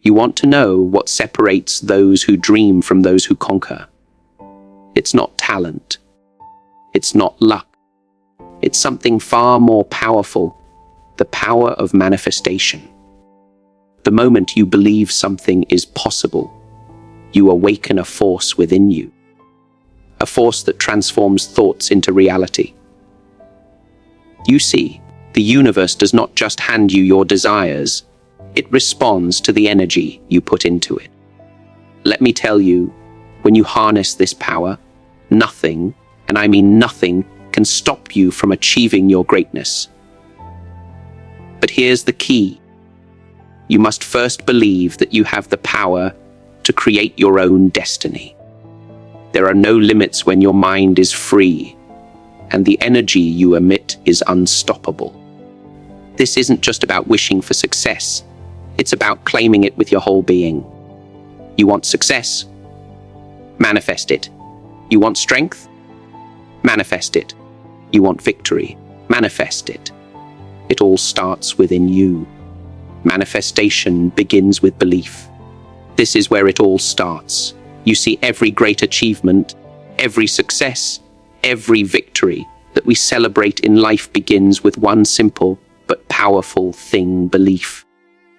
You want to know what separates those who dream from those who conquer. It's not talent. It's not luck. It's something far more powerful, the power of manifestation. The moment you believe something is possible, you awaken a force within you, a force that transforms thoughts into reality. You see, the universe does not just hand you your desires, it responds to the energy you put into it. Let me tell you, when you harness this power, nothing, and I mean nothing, can stop you from achieving your greatness. But here's the key. You must first believe that you have the power to create your own destiny. There are no limits when your mind is free, and the energy you emit is unstoppable. This isn't just about wishing for success. It's about claiming it with your whole being. You want success? Manifest it. You want strength? Manifest it. You want victory? Manifest it. It all starts within you. Manifestation begins with belief. This is where it all starts. You see, every great achievement, every success, every victory that we celebrate in life begins with one simple but powerful thing: belief.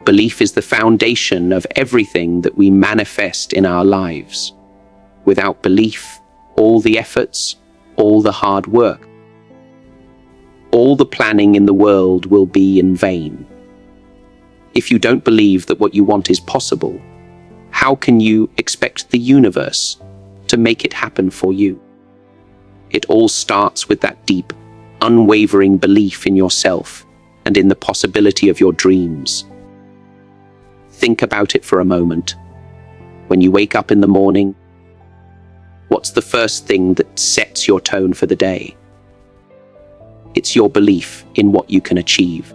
Belief is the foundation of everything that we manifest in our lives. Without belief, all the efforts, all the hard work, all the planning in the world will be in vain. If you don't believe that what you want is possible, how can you expect the universe to make it happen for you? It all starts with that deep, unwavering belief in yourself and in the possibility of your dreams. Think about it for a moment. When you wake up in the morning, what's the first thing that sets your tone for the day? It's your belief in what you can achieve.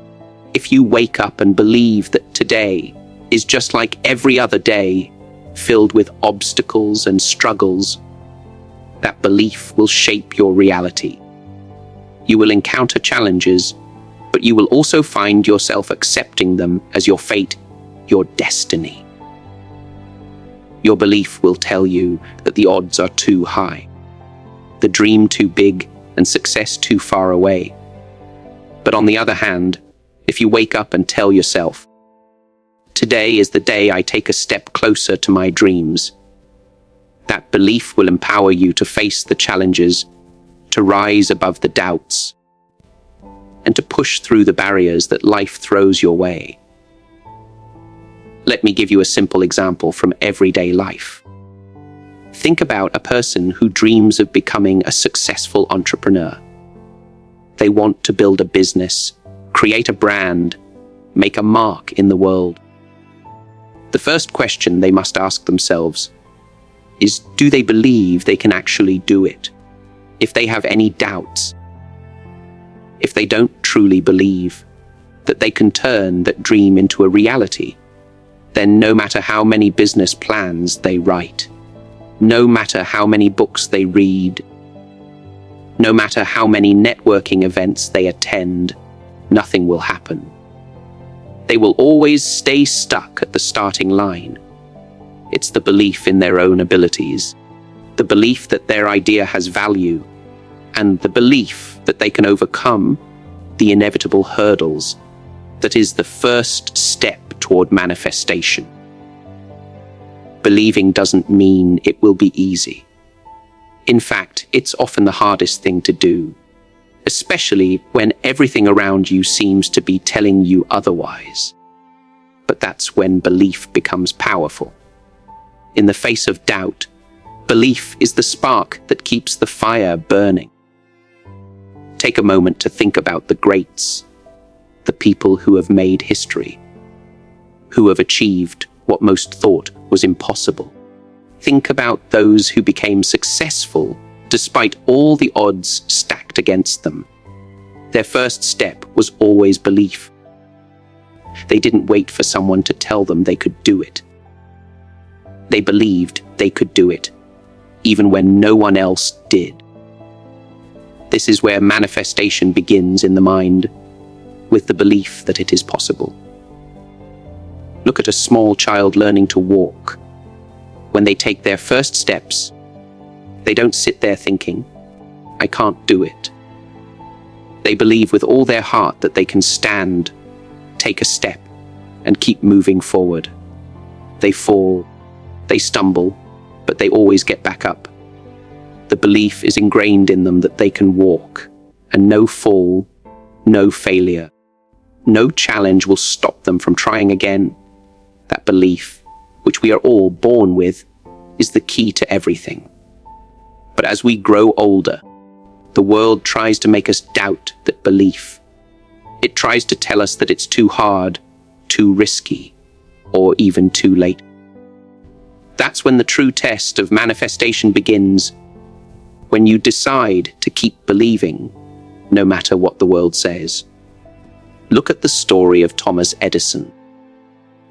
If you wake up and believe that today is just like every other day, filled with obstacles and struggles, that belief will shape your reality. You will encounter challenges, but you will also find yourself accepting them as your fate, your destiny. Your belief will tell you that the odds are too high, the dream too big, and success too far away. But on the other hand, if you wake up and tell yourself, "Today is the day I take a step closer to my dreams," that belief will empower you to face the challenges, to rise above the doubts, and to push through the barriers that life throws your way. Let me give you a simple example from everyday life. Think about a person who dreams of becoming a successful entrepreneur. They want to build a business, create a brand, make a mark in the world. The first question they must ask themselves is, do they believe they can actually do it? If they have any doubts, if they don't truly believe that they can turn that dream into a reality, then no matter how many business plans they write, no matter how many books they read, no matter how many networking events they attend, nothing will happen. They will always stay stuck at the starting line. It's the belief in their own abilities, the belief that their idea has value, and the belief that they can overcome the inevitable hurdles that is the first step toward manifestation. Believing doesn't mean it will be easy. In fact, it's often the hardest thing to do, especially when everything around you seems to be telling you otherwise. But that's when belief becomes powerful. In the face of doubt, belief is the spark that keeps the fire burning. Take a moment to think about the greats, the people who have made history, who have achieved what most thought was impossible. Think about those who became successful despite all the odds stacked against them. Their first step was always belief. They didn't wait for someone to tell them they could do it. They believed they could do it, even when no one else did. This is where manifestation begins in the mind, with the belief that it is possible. Look at a small child learning to walk. When they take their first steps, they don't sit there thinking, "I can't do it." They believe with all their heart that they can stand, take a step, and keep moving forward. They fall, they stumble, but they always get back up. The belief is ingrained in them that they can walk, and no fall, no failure, no challenge will stop them from trying again. That belief, which we are all born with, is the key to everything. But as we grow older, the world tries to make us doubt that belief. It tries to tell us that it's too hard, too risky, or even too late. That's when the true test of manifestation begins, when you decide to keep believing, no matter what the world says. Look at the story of Thomas Edison.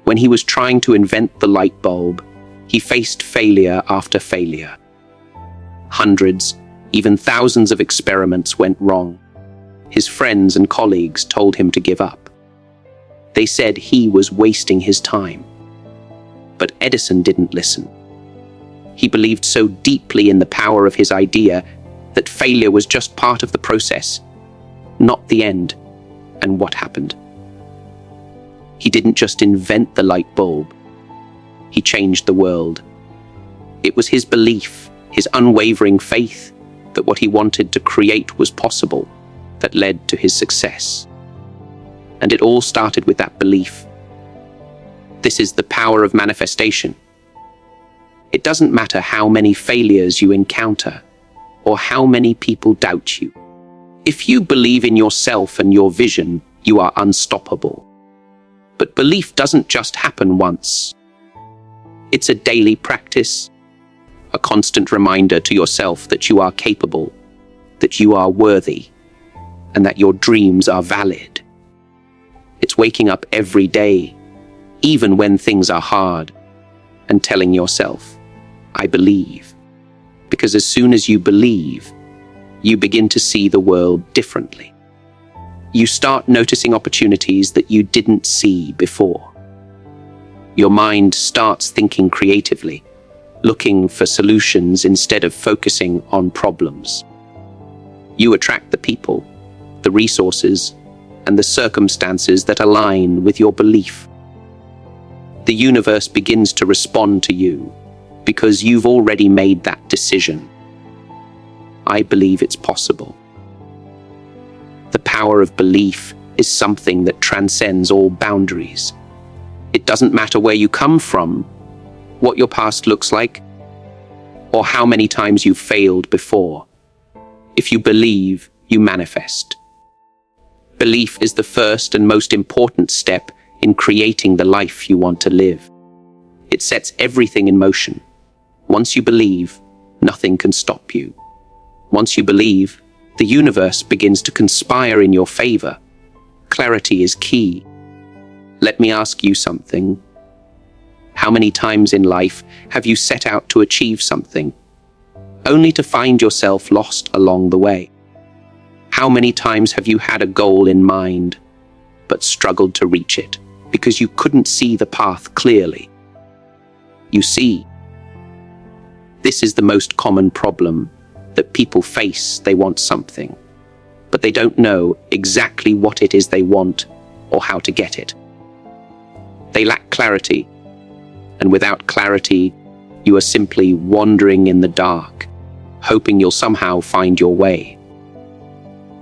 When he was trying to invent the light bulb, he faced failure after failure. Hundreds, even thousands of experiments went wrong. His friends and colleagues told him to give up. They said he was wasting his time. But Edison didn't listen. He believed so deeply in the power of his idea that failure was just part of the process, not the end. And what happened? He didn't just invent the light bulb. He changed the world. It was his belief, his unwavering faith, that what he wanted to create was possible, that led to his success. And it all started with that belief. This is the power of manifestation. It doesn't matter how many failures you encounter, or how many people doubt you. If you believe in yourself and your vision, you are unstoppable. But belief doesn't just happen once. It's a daily practice, a constant reminder to yourself that you are capable, that you are worthy, and that your dreams are valid. It's waking up every day, even when things are hard, and telling yourself, "I believe." Because as soon as you believe, you begin to see the world differently. You start noticing opportunities that you didn't see before. Your mind starts thinking creatively, looking for solutions instead of focusing on problems. You attract the people, the resources, and the circumstances that align with your belief. The universe begins to respond to you because you've already made that decision. I believe it's possible. The power of belief is something that transcends all boundaries. It doesn't matter where you come from, what your past looks like, or how many times you've failed before. If you believe, you manifest. Belief is the first and most important step in creating the life you want to live. It sets everything in motion. Once you believe, nothing can stop you. Once you believe, the universe begins to conspire in your favor. Clarity is key. Let me ask you something. How many times in life have you set out to achieve something, only to find yourself lost along the way? How many times have you had a goal in mind, but struggled to reach it because you couldn't see the path clearly? You see, this is the most common problem that people face. They want something, but they don't know exactly what it is they want or how to get it. They lack clarity, and without clarity, you are simply wandering in the dark, hoping you'll somehow find your way.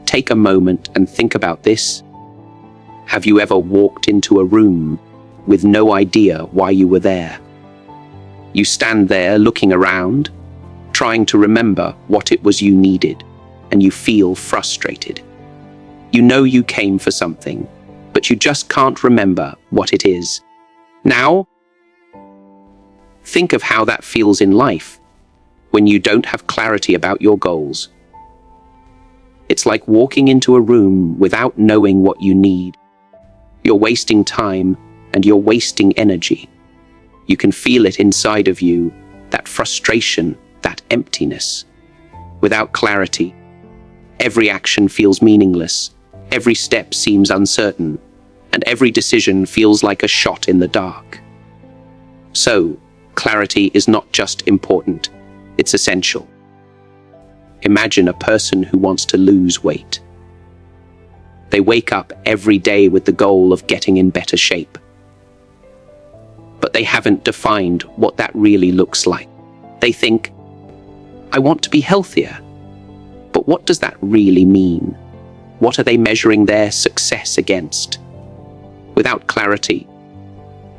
Take a moment and think about this. Have you ever walked into a room with no idea why you were there? You stand there looking around, trying to remember what it was you needed, and you feel frustrated. You know you came for something, but you just can't remember what it is. Now, think of how that feels in life when you don't have clarity about your goals. It's like walking into a room without knowing what you need. You're wasting time and you're wasting energy. You can feel it inside of you, that frustration, that emptiness. Without clarity, every action feels meaningless. Every step seems uncertain, and every decision feels like a shot in the dark. So, clarity is not just important, it's essential. Imagine a person who wants to lose weight. They wake up every day with the goal of getting in better shape. But they haven't defined what that really looks like. They think, I want to be healthier. But what does that really mean? What are they measuring their success against? Without clarity,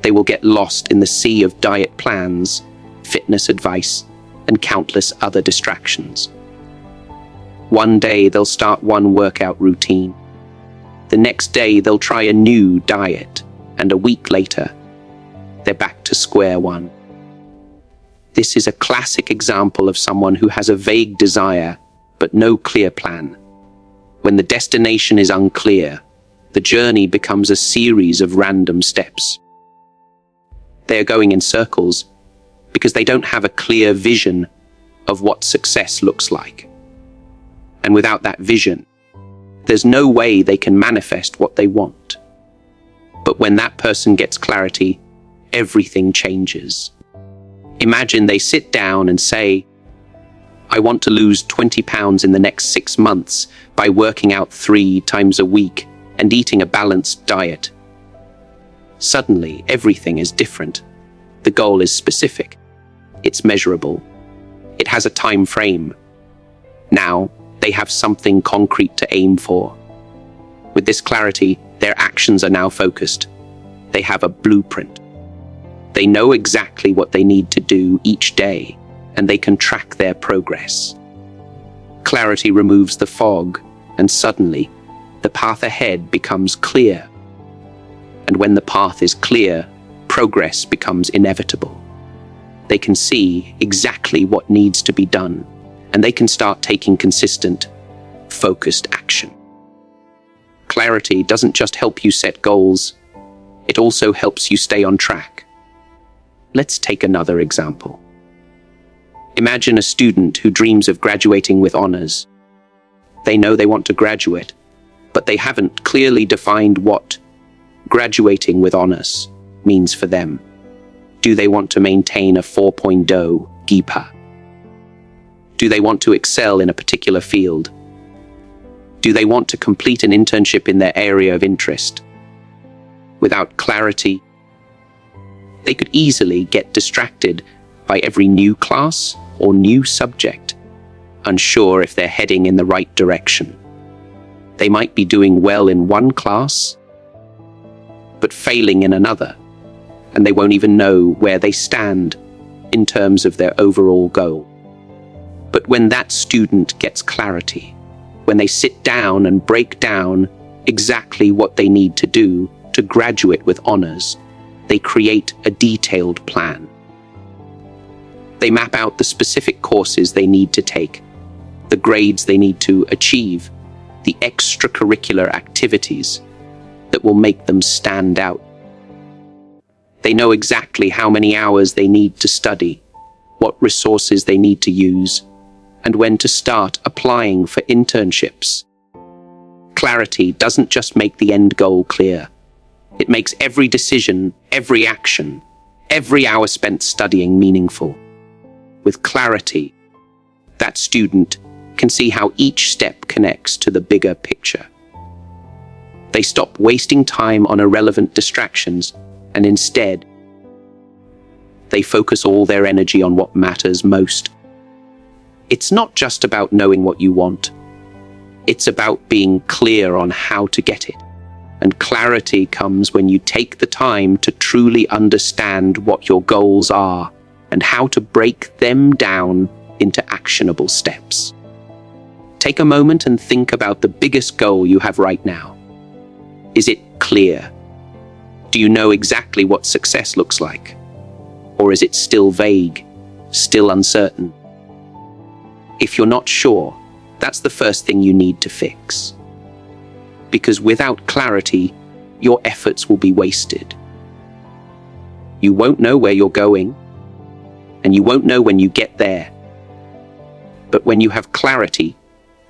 they will get lost in the sea of diet plans, fitness advice, and countless other distractions. One day they'll start one workout routine. The next day they'll try a new diet, and a week later, they're back to square one. This is a classic example of someone who has a vague desire, but no clear plan. When the destination is unclear, the journey becomes a series of random steps. They are going in circles because they don't have a clear vision of what success looks like. And without that vision, there's no way they can manifest what they want. But when that person gets clarity, everything changes. Imagine they sit down and say, I want to lose 20 pounds in the next 6 months by working out 3 times a week and eating a balanced diet. Suddenly, everything is different. The goal is specific. It's measurable. It has a time frame. Now, they have something concrete to aim for. With this clarity, their actions are now focused. They have a blueprint. They know exactly what they need to do each day, and they can track their progress. Clarity removes the fog, and suddenly, the path ahead becomes clear. And when the path is clear, progress becomes inevitable. They can see exactly what needs to be done, and they can start taking consistent, focused action. Clarity doesn't just help you set goals, it also helps you stay on track. Let's take another example. Imagine a student who dreams of graduating with honors. They know they want to graduate, but they haven't clearly defined what graduating with honors means for them. Do they want to maintain a 4.0 GPA? Do they want to excel in a particular field? Do they want to complete an internship in their area of interest? Without clarity, they could easily get distracted by every new class or new subject, unsure if they're heading in the right direction. They might be doing well in one class, but failing in another, and they won't even know where they stand in terms of their overall goal. But when that student gets clarity, when they sit down and break down exactly what they need to do to graduate with honors, they create a detailed plan. They map out the specific courses they need to take, the grades they need to achieve, the extracurricular activities that will make them stand out. They know exactly how many hours they need to study, what resources they need to use, and when to start applying for internships. Clarity doesn't just make the end goal clear. It makes every decision, every action, every hour spent studying meaningful. With clarity, that student can see how each step connects to the bigger picture. They stop wasting time on irrelevant distractions, and instead, they focus all their energy on what matters most. It's not just about knowing what you want. It's about being clear on how to get it. And clarity comes when you take the time to truly understand what your goals are and how to break them down into actionable steps. Take a moment and think about the biggest goal you have right now. Is it clear? Do you know exactly what success looks like? Or is it still vague, still uncertain? If you're not sure, that's the first thing you need to fix. Because without clarity, your efforts will be wasted. You won't know where you're going, and you won't know when you get there. But when you have clarity,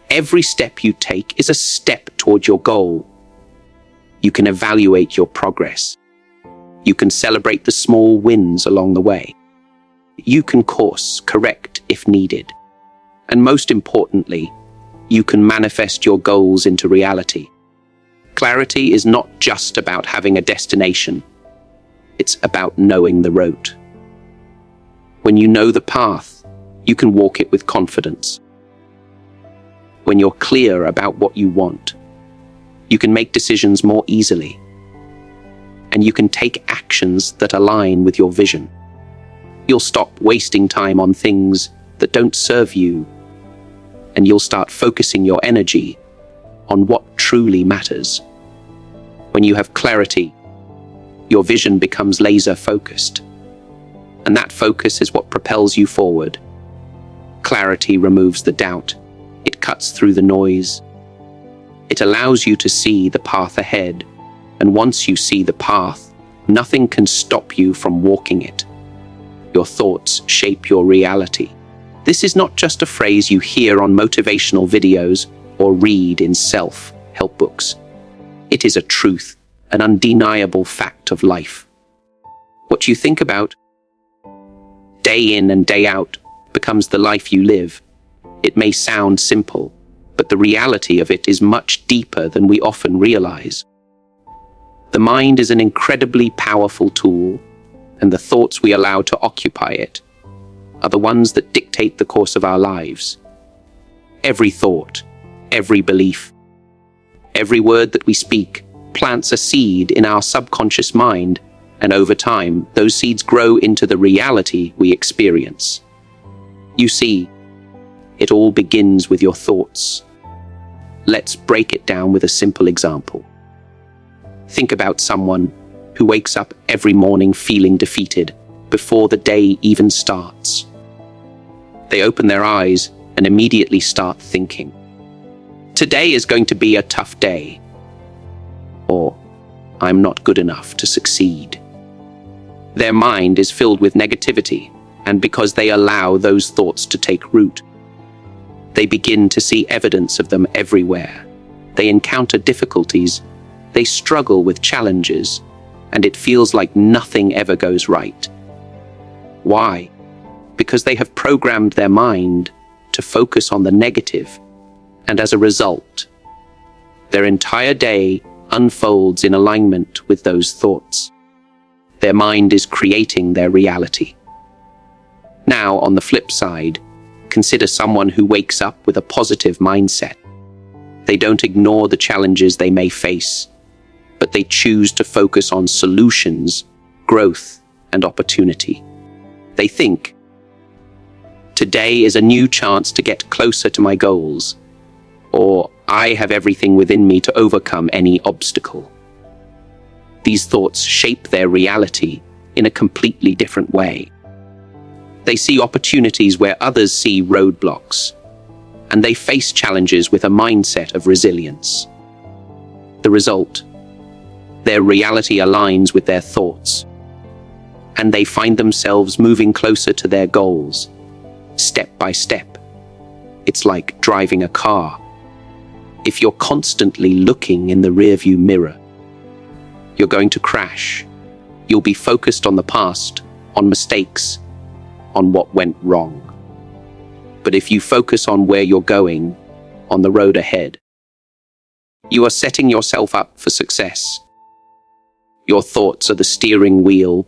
every step you take is a step toward your goal. You can evaluate your progress. You can celebrate the small wins along the way. You can course correct if needed. And most importantly, you can manifest your goals into reality. Clarity is not just about having a destination. It's about knowing the road. When you know the path, you can walk it with confidence. When you're clear about what you want, you can make decisions more easily. And you can take actions that align with your vision. You'll stop wasting time on things that don't serve you, and you'll start focusing your energy on what truly matters. When you have clarity, your vision becomes laser-focused, and that focus is what propels you forward. Clarity removes the doubt. It cuts through the noise. It allows you to see the path ahead, and once you see the path, nothing can stop you from walking it. Your thoughts shape your reality. This is not just a phrase you hear on motivational videos or read in self-help books. It is a truth, an undeniable fact of life. What you think about, day in and day out, becomes the life you live. It may sound simple, but the reality of it is much deeper than we often realize. The mind is an incredibly powerful tool, and the thoughts we allow to occupy it are the ones that dictate the course of our lives. Every thought, every belief, every word that we speak plants a seed in our subconscious mind, and over time, those seeds grow into the reality we experience. You see, it all begins with your thoughts. Let's break it down with a simple example. Think about someone who wakes up every morning feeling defeated before the day even starts. They open their eyes and immediately start thinking, "Today is going to be a tough day," or "I'm not good enough to succeed." Their mind is filled with negativity, and because they allow those thoughts to take root, they begin to see evidence of them everywhere. They encounter difficulties, they struggle with challenges, and it feels like nothing ever goes right. Why? Because they have programmed their mind to focus on the negative, and as a result, their entire day unfolds in alignment with those thoughts. Their mind is creating their reality. Now, on the flip side, consider someone who wakes up with a positive mindset. They don't ignore the challenges they may face, but they choose to focus on solutions, growth, and opportunity. They think, "Today is a new chance to get closer to my goals," or "I have everything within me to overcome any obstacle." These thoughts shape their reality in a completely different way. They see opportunities where others see roadblocks, and they face challenges with a mindset of resilience. The result, their reality aligns with their thoughts, and they find themselves moving closer to their goals, step by step. It's like driving a car. If you're constantly looking in the rearview mirror, you're going to crash. You'll be focused on the past, on mistakes, on what went wrong. But if you focus on where you're going, on the road ahead, you are setting yourself up for success. Your thoughts are the steering wheel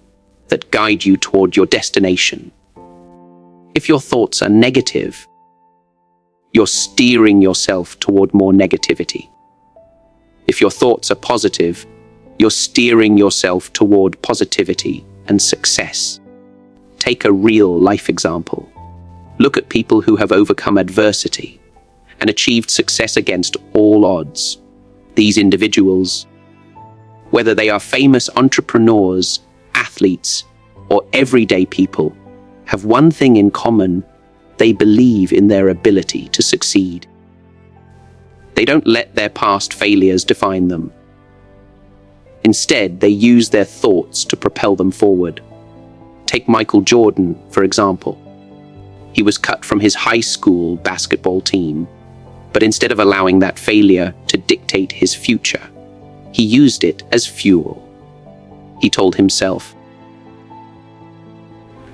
that guide you toward your destination. If your thoughts are negative, you're steering yourself toward more negativity. If your thoughts are positive, you're steering yourself toward positivity and success. Take a real life example. Look at people who have overcome adversity and achieved success against all odds. These individuals, whether they are famous entrepreneurs, athletes, or everyday people, have one thing in common: they believe in their ability to succeed. They don't let their past failures define them. Instead, they use their thoughts to propel them forward. Take Michael Jordan, for example. He was cut from his high school basketball team, but instead of allowing that failure to dictate his future, He used it as fuel. He told himself,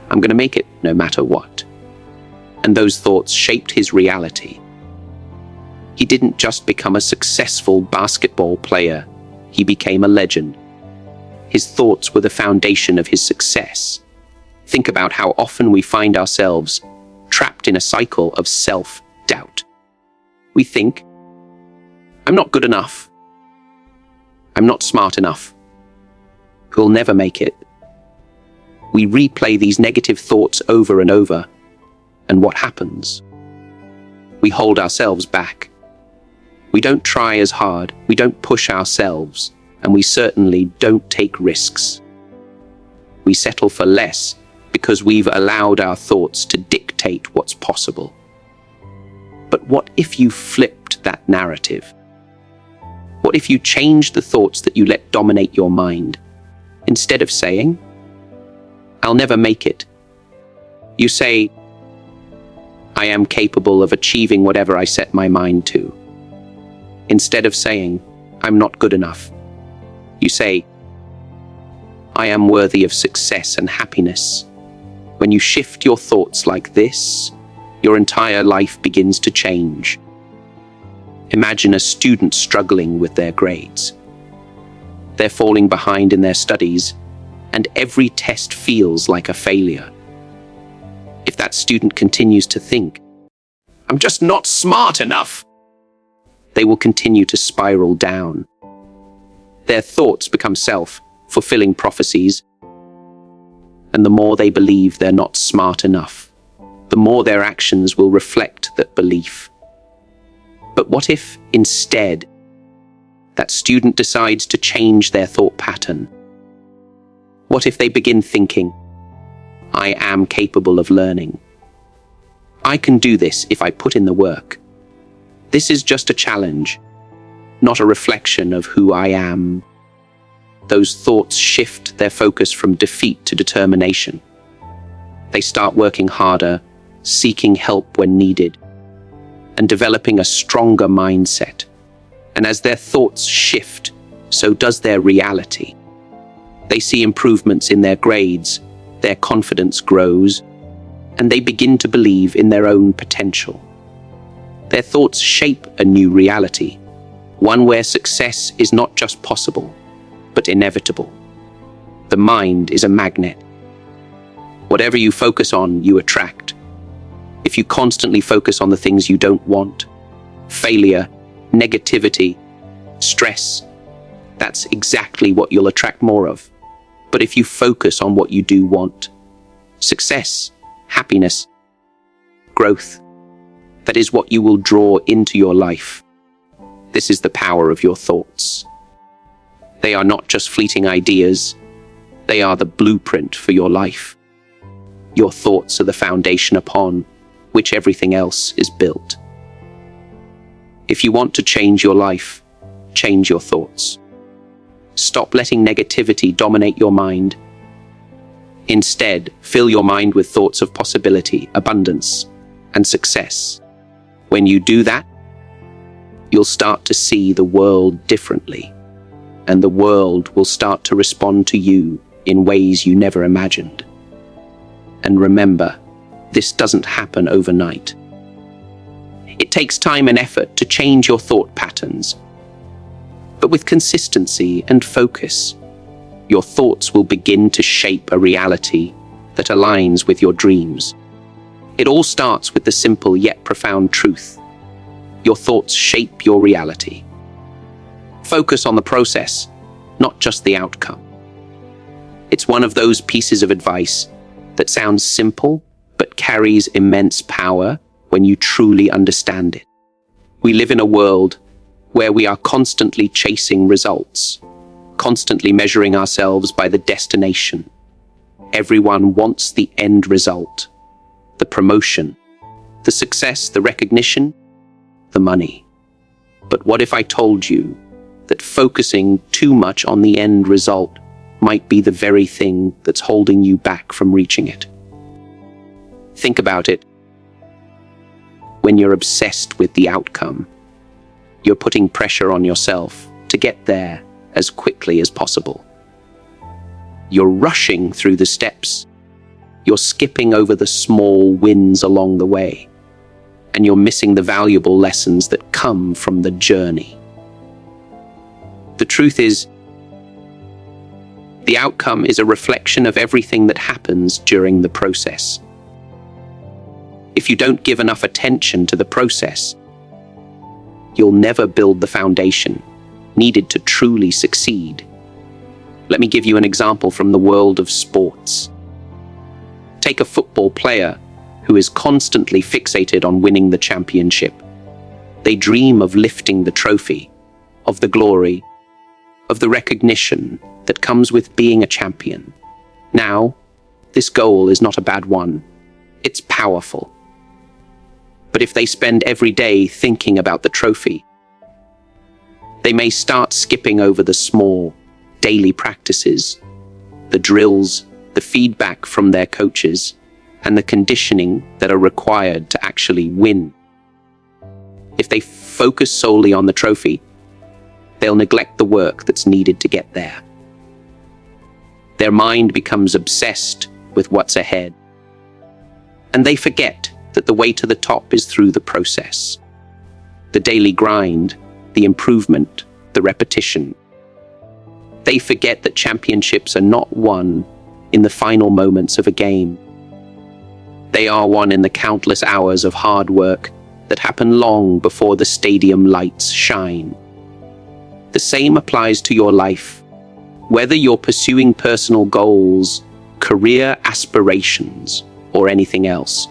"I'm going to make it no matter what." And those thoughts shaped his reality. He didn't just become a successful basketball player, he became a legend. His thoughts were the foundation of his success. Think about how often we find ourselves trapped in a cycle of self-doubt. We think, "I'm not good enough. I'm not smart enough. We'll never make it." We replay these negative thoughts over and over, and what happens? We hold ourselves back. We don't try as hard, we don't push ourselves, and we certainly don't take risks. We settle for less because we've allowed our thoughts to dictate what's possible. But what if you flipped that narrative? What if you changed the thoughts that you let dominate your mind? Instead of saying, "I'll never make it," you say, "I am capable of achieving whatever I set my mind to." Instead of saying, "I'm not good enough," you say, "I am worthy of success and happiness." When you shift your thoughts like this, your entire life begins to change. Imagine a student struggling with their grades. They're falling behind in their studies, and every test feels like a failure. If that student continues to think, "I'm just not smart enough," they will continue to spiral down. Their thoughts become self-fulfilling prophecies, and the more they believe they're not smart enough, the more their actions will reflect that belief. But what if, instead, that student decides to change their thought pattern? What if they begin thinking, "I am capable of learning. I can do this if I put in the work. This is just a challenge, not a reflection of who I am." Those thoughts shift their focus from defeat to determination. They start working harder, seeking help when needed, and developing a stronger mindset. And as their thoughts shift, so does their reality. They see improvements in their grades, their confidence grows, and they begin to believe in their own potential. Their thoughts shape a new reality, one where success is not just possible, but inevitable. The mind is a magnet. Whatever you focus on, you attract. If you constantly focus on the things you don't want, failure, negativity, stress, that's exactly what you'll attract more of. But if you focus on what you do want, success, happiness, growth, that is what you will draw into your life. This is the power of your thoughts. They are not just fleeting ideas, they are the blueprint for your life. Your thoughts are the foundation upon which everything else is built. If you want to change your life, change your thoughts. Stop letting negativity dominate your mind. Instead, fill your mind with thoughts of possibility, abundance, and success. When you do that, you'll start to see the world differently, and the world will start to respond to you in ways you never imagined. And remember, this doesn't happen overnight. It takes time and effort to change your thought patterns. But with consistency and focus, your thoughts will begin to shape a reality that aligns with your dreams. It all starts with the simple yet profound truth. Your thoughts shape your reality. Focus on the process, not just the outcome. It's one of those pieces of advice that sounds simple, but carries immense power when you truly understand it. We live in a world where we are constantly chasing results, constantly measuring ourselves by the destination. Everyone wants the end result, the promotion, the success, the recognition, the money. But what if I told you that focusing too much on the end result might be the very thing that's holding you back from reaching it? Think about it. When you're obsessed with the outcome, you're putting pressure on yourself to get there as quickly as possible. You're rushing through the steps. You're skipping over the small wins along the way, and you're missing the valuable lessons that come from the journey. The truth is, the outcome is a reflection of everything that happens during the process. If you don't give enough attention to the process, you'll never build the foundation needed to truly succeed. Let me give you an example from the world of sports. Take a football player who is constantly fixated on winning the championship. They dream of lifting the trophy, of the glory, of the recognition that comes with being a champion. Now, this goal is not a bad one. It's powerful. But if they spend every day thinking about the trophy, they may start skipping over the small, daily practices, the drills, the feedback from their coaches, and the conditioning that are required to actually win. If they focus solely on the trophy, they'll neglect the work that's needed to get there. Their mind becomes obsessed with what's ahead, and they forget that the way to the top is through the process. The daily grind, the improvement, the repetition. They forget that championships are not won in the final moments of a game. They are won in the countless hours of hard work that happen long before the stadium lights shine. The same applies to your life. Whether you're pursuing personal goals, career aspirations, or anything else,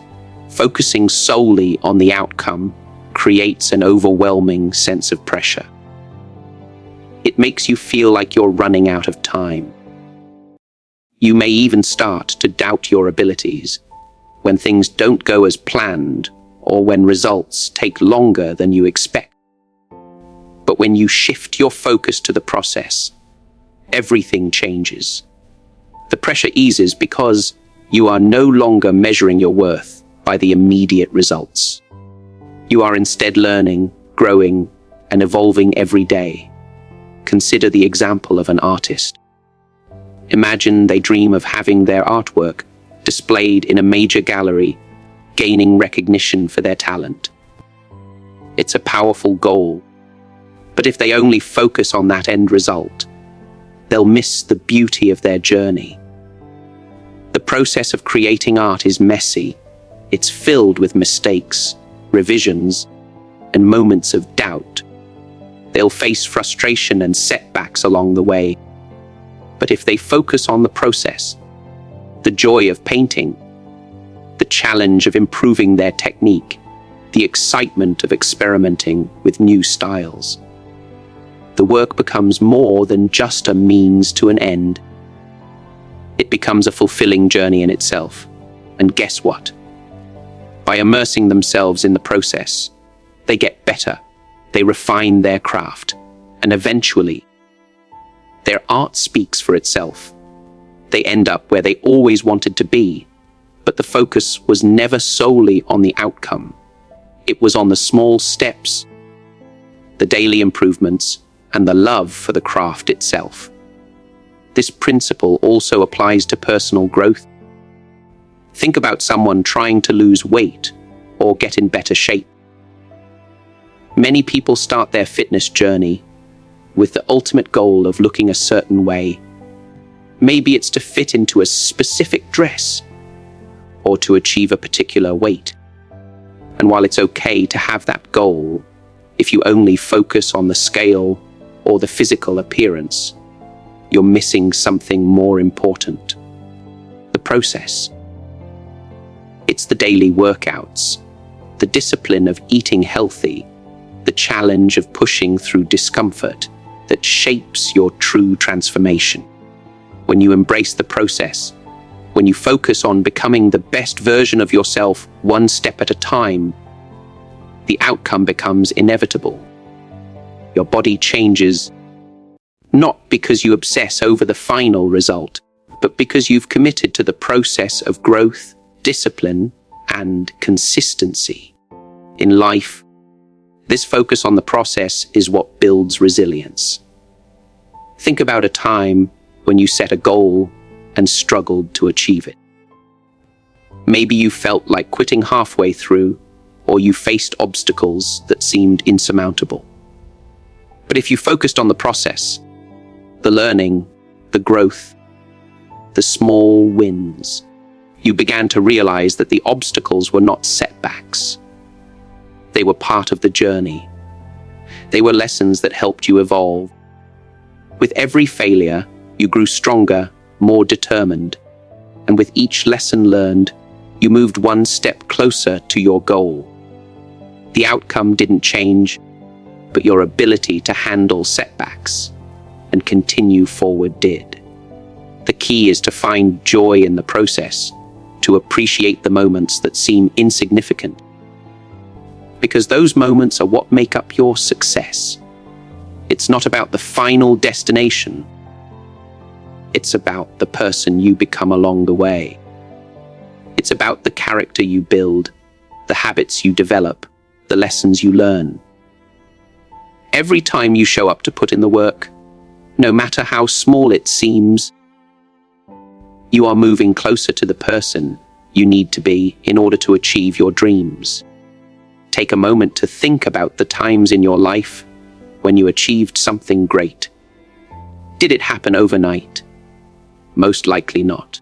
focusing solely on the outcome creates an overwhelming sense of pressure. It makes you feel like you're running out of time. You may even start to doubt your abilities when things don't go as planned or when results take longer than you expect. But when you shift your focus to the process, everything changes. The pressure eases because you are no longer measuring your worth by the immediate results. You are instead learning, growing, and evolving every day. Consider the example of an artist. Imagine they dream of having their artwork displayed in a major gallery, gaining recognition for their talent. It's a powerful goal, but if they only focus on that end result, they'll miss the beauty of their journey. The process of creating art is messy. It's filled with mistakes, revisions, and moments of doubt. They'll face frustration and setbacks along the way. But if they focus on the process, the joy of painting, the challenge of improving their technique, the excitement of experimenting with new styles, the work becomes more than just a means to an end. It becomes a fulfilling journey in itself. And guess what? By immersing themselves in the process, they get better, they refine their craft, and eventually, their art speaks for itself. They end up where they always wanted to be, but the focus was never solely on the outcome. It was on the small steps, the daily improvements, and the love for the craft itself. This principle also applies to personal growth. Think about someone trying to lose weight or get in better shape. Many people start their fitness journey with the ultimate goal of looking a certain way. Maybe it's to fit into a specific dress or to achieve a particular weight. And while it's okay to have that goal, if you only focus on the scale or the physical appearance, you're missing something more important: the process. It's the daily workouts, the discipline of eating healthy, the challenge of pushing through discomfort that shapes your true transformation. When you embrace the process, when you focus on becoming the best version of yourself one step at a time, the outcome becomes inevitable. Your body changes, not because you obsess over the final result, but because you've committed to the process of growth, discipline, and consistency. In life, this focus on the process is what builds resilience. Think about a time when you set a goal and struggled to achieve it. Maybe you felt like quitting halfway through, or you faced obstacles that seemed insurmountable. But if you focused on the process, the learning, the growth, the small wins, you began to realize that the obstacles were not setbacks. They were part of the journey. They were lessons that helped you evolve. With every failure, you grew stronger, more determined, and with each lesson learned, you moved one step closer to your goal. The outcome didn't change, but your ability to handle setbacks and continue forward did. The key is to find joy in the process, to appreciate the moments that seem insignificant, because those moments are what make up your success. It's not about the final destination. It's about the person you become along the way. It's about the character you build, the habits you develop, the lessons you learn. Every time you show up to put in the work, no matter how small it seems, you are moving closer to the person you need to be in order to achieve your dreams. Take a moment to think about the times in your life when you achieved something great. Did it happen overnight? Most likely not.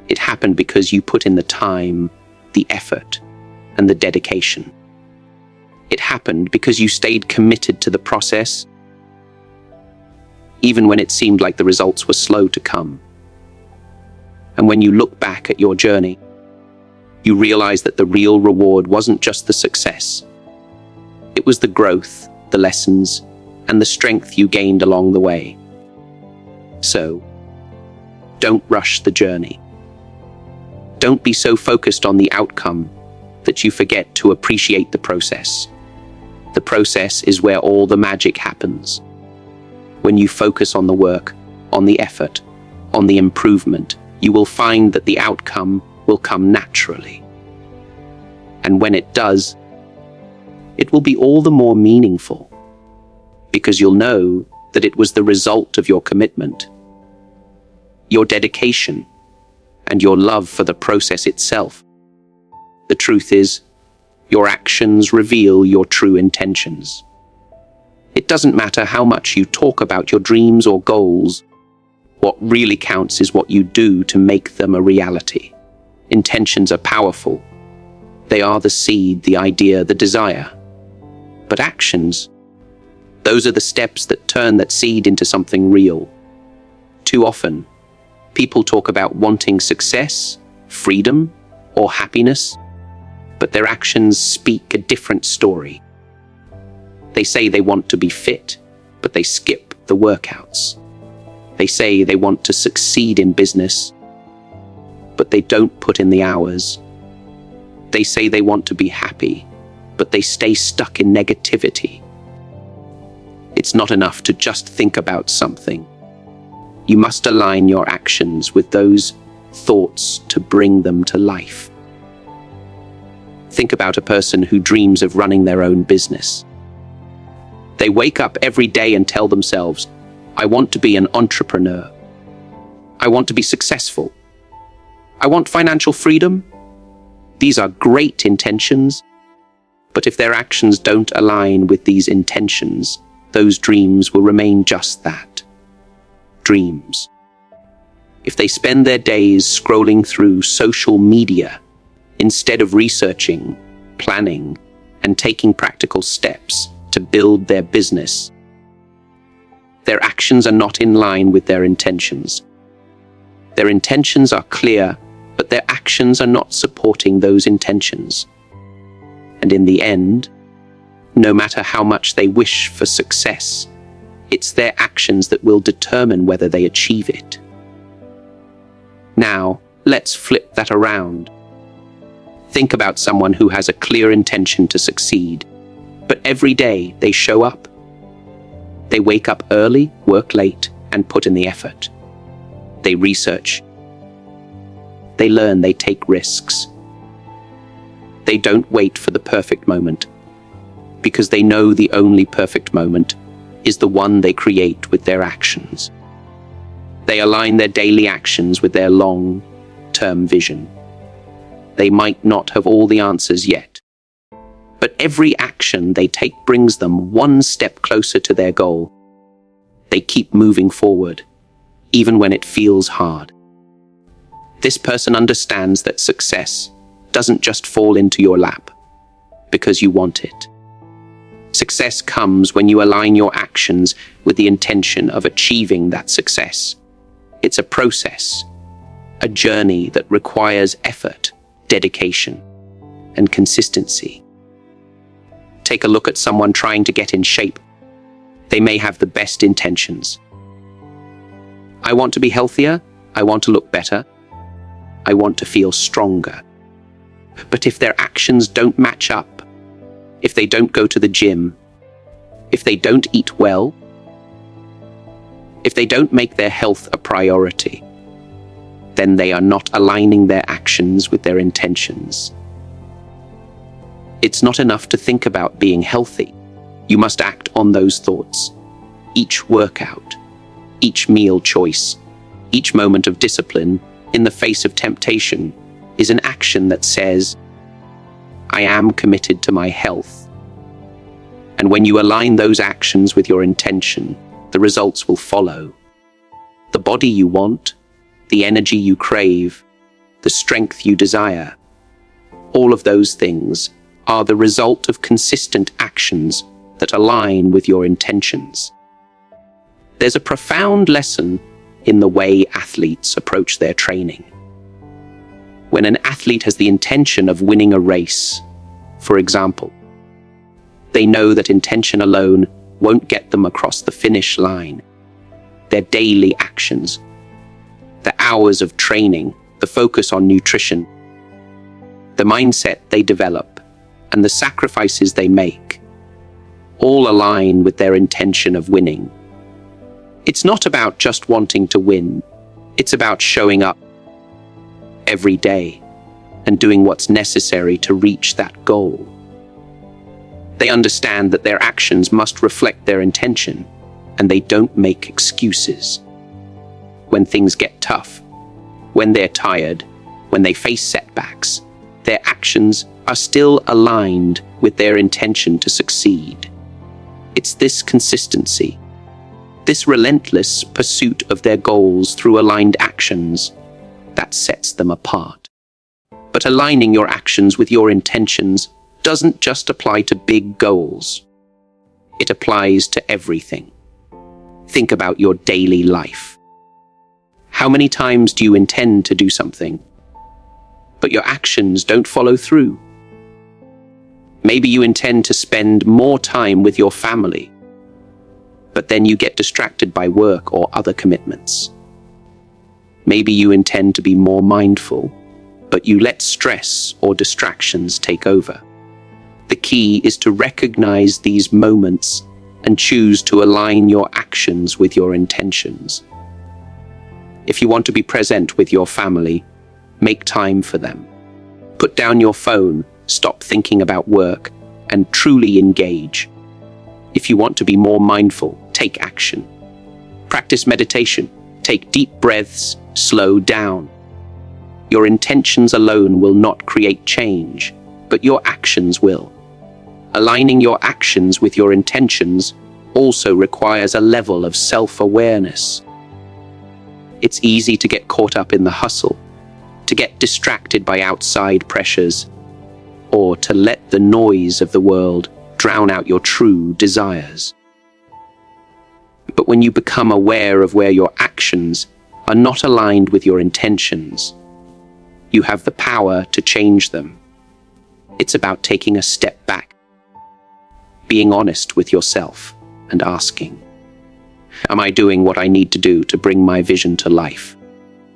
It happened because you put in the time, the effort, and the dedication. It happened because you stayed committed to the process, even when it seemed like the results were slow to come. And when you look back at your journey, you realize that the real reward wasn't just the success. It was the growth, the lessons, and the strength you gained along the way. So, don't rush the journey. Don't be so focused on the outcome that you forget to appreciate the process. The process is where all the magic happens. When you focus on the work, on the effort, on the improvement, you will find that the outcome will come naturally. And when it does, it will be all the more meaningful, because you'll know that it was the result of your commitment, your dedication, and your love for the process itself. The truth is, your actions reveal your true intentions. It doesn't matter how much you talk about your dreams or goals. What really counts is what you do to make them a reality. Intentions are powerful. They are the seed, the idea, the desire. But actions, those are the steps that turn that seed into something real. Too often, people talk about wanting success, freedom, or happiness, but their actions speak a different story. They say they want to be fit, but they skip the workouts. They say they want to succeed in business, but they don't put in the hours. They say they want to be happy, but they stay stuck in negativity. It's not enough to just think about something. You must align your actions with those thoughts to bring them to life. Think about a person who dreams of running their own business. They wake up every day and tell themselves, I want to be an entrepreneur. I want to be successful. I want financial freedom. These are great intentions, but if their actions don't align with these intentions, those dreams will remain just that, dreams. If they spend their days scrolling through social media instead of researching, planning, and taking practical steps to build their business, their actions are not in line with their intentions. Their intentions are clear, but their actions are not supporting those intentions. And in the end, no matter how much they wish for success, it's their actions that will determine whether they achieve it. Now, let's flip that around. Think about someone who has a clear intention to succeed, but every day they show up. They wake up early, work late, and put in the effort. They research. They learn, they take risks. They don't wait for the perfect moment, because they know the only perfect moment is the one they create with their actions. They align their daily actions with their long-term vision. They might not have all the answers yet, but every action they take brings them one step closer to their goal. They keep moving forward, even when it feels hard. This person understands that success doesn't just fall into your lap because you want it. Success comes when you align your actions with the intention of achieving that success. It's a process, a journey that requires effort, dedication, and consistency. Take a look at someone trying to get in shape. They may have the best intentions. I want to be healthier. I want to look better. I want to feel stronger. But if their actions don't match up, if they don't go to the gym, if they don't eat well, if they don't make their health a priority, then they are not aligning their actions with their intentions. It's not enough to think about being healthy. You must act on those thoughts. Each workout, each meal choice, each moment of discipline in the face of temptation is an action that says, I am committed to my health. And when you align those actions with your intention, the results will follow. The body you want, the energy you crave, the strength you desire, all of those things are the result of consistent actions that align with your intentions. There's a profound lesson in the way athletes approach their training. When an athlete has the intention of winning a race, for example, they know that intention alone won't get them across the finish line. Their daily actions, the hours of training, the focus on nutrition, the mindset they develop, and the sacrifices they make all align with their intention of winning. It's not about just wanting to win. It's about showing up every day and doing what's necessary to reach that goal. They understand that their actions must reflect their intention, and they don't make excuses. When things get tough, when they're tired, when they face setbacks, their actions are still aligned with their intention to succeed. It's this consistency, this relentless pursuit of their goals through aligned actions, that sets them apart. But aligning your actions with your intentions doesn't just apply to big goals. It applies to everything. Think about your daily life. How many times do you intend to do something, but your actions don't follow through? Maybe you intend to spend more time with your family, but then you get distracted by work or other commitments. Maybe you intend to be more mindful, but you let stress or distractions take over. The key is to recognize these moments and choose to align your actions with your intentions. If you want to be present with your family, make time for them. Put down your phone, stop thinking about work, and truly engage. If you want to be more mindful, take action. Practice meditation, take deep breaths, slow down. Your intentions alone will not create change, but your actions will. Aligning your actions with your intentions also requires a level of self-awareness. It's easy to get caught up in the hustle, to get distracted by outside pressures, or to let the noise of the world drown out your true desires. But when you become aware of where your actions are not aligned with your intentions, you have the power to change them. It's about taking a step back, being honest with yourself, and asking, am I doing what I need to do to bring my vision to life?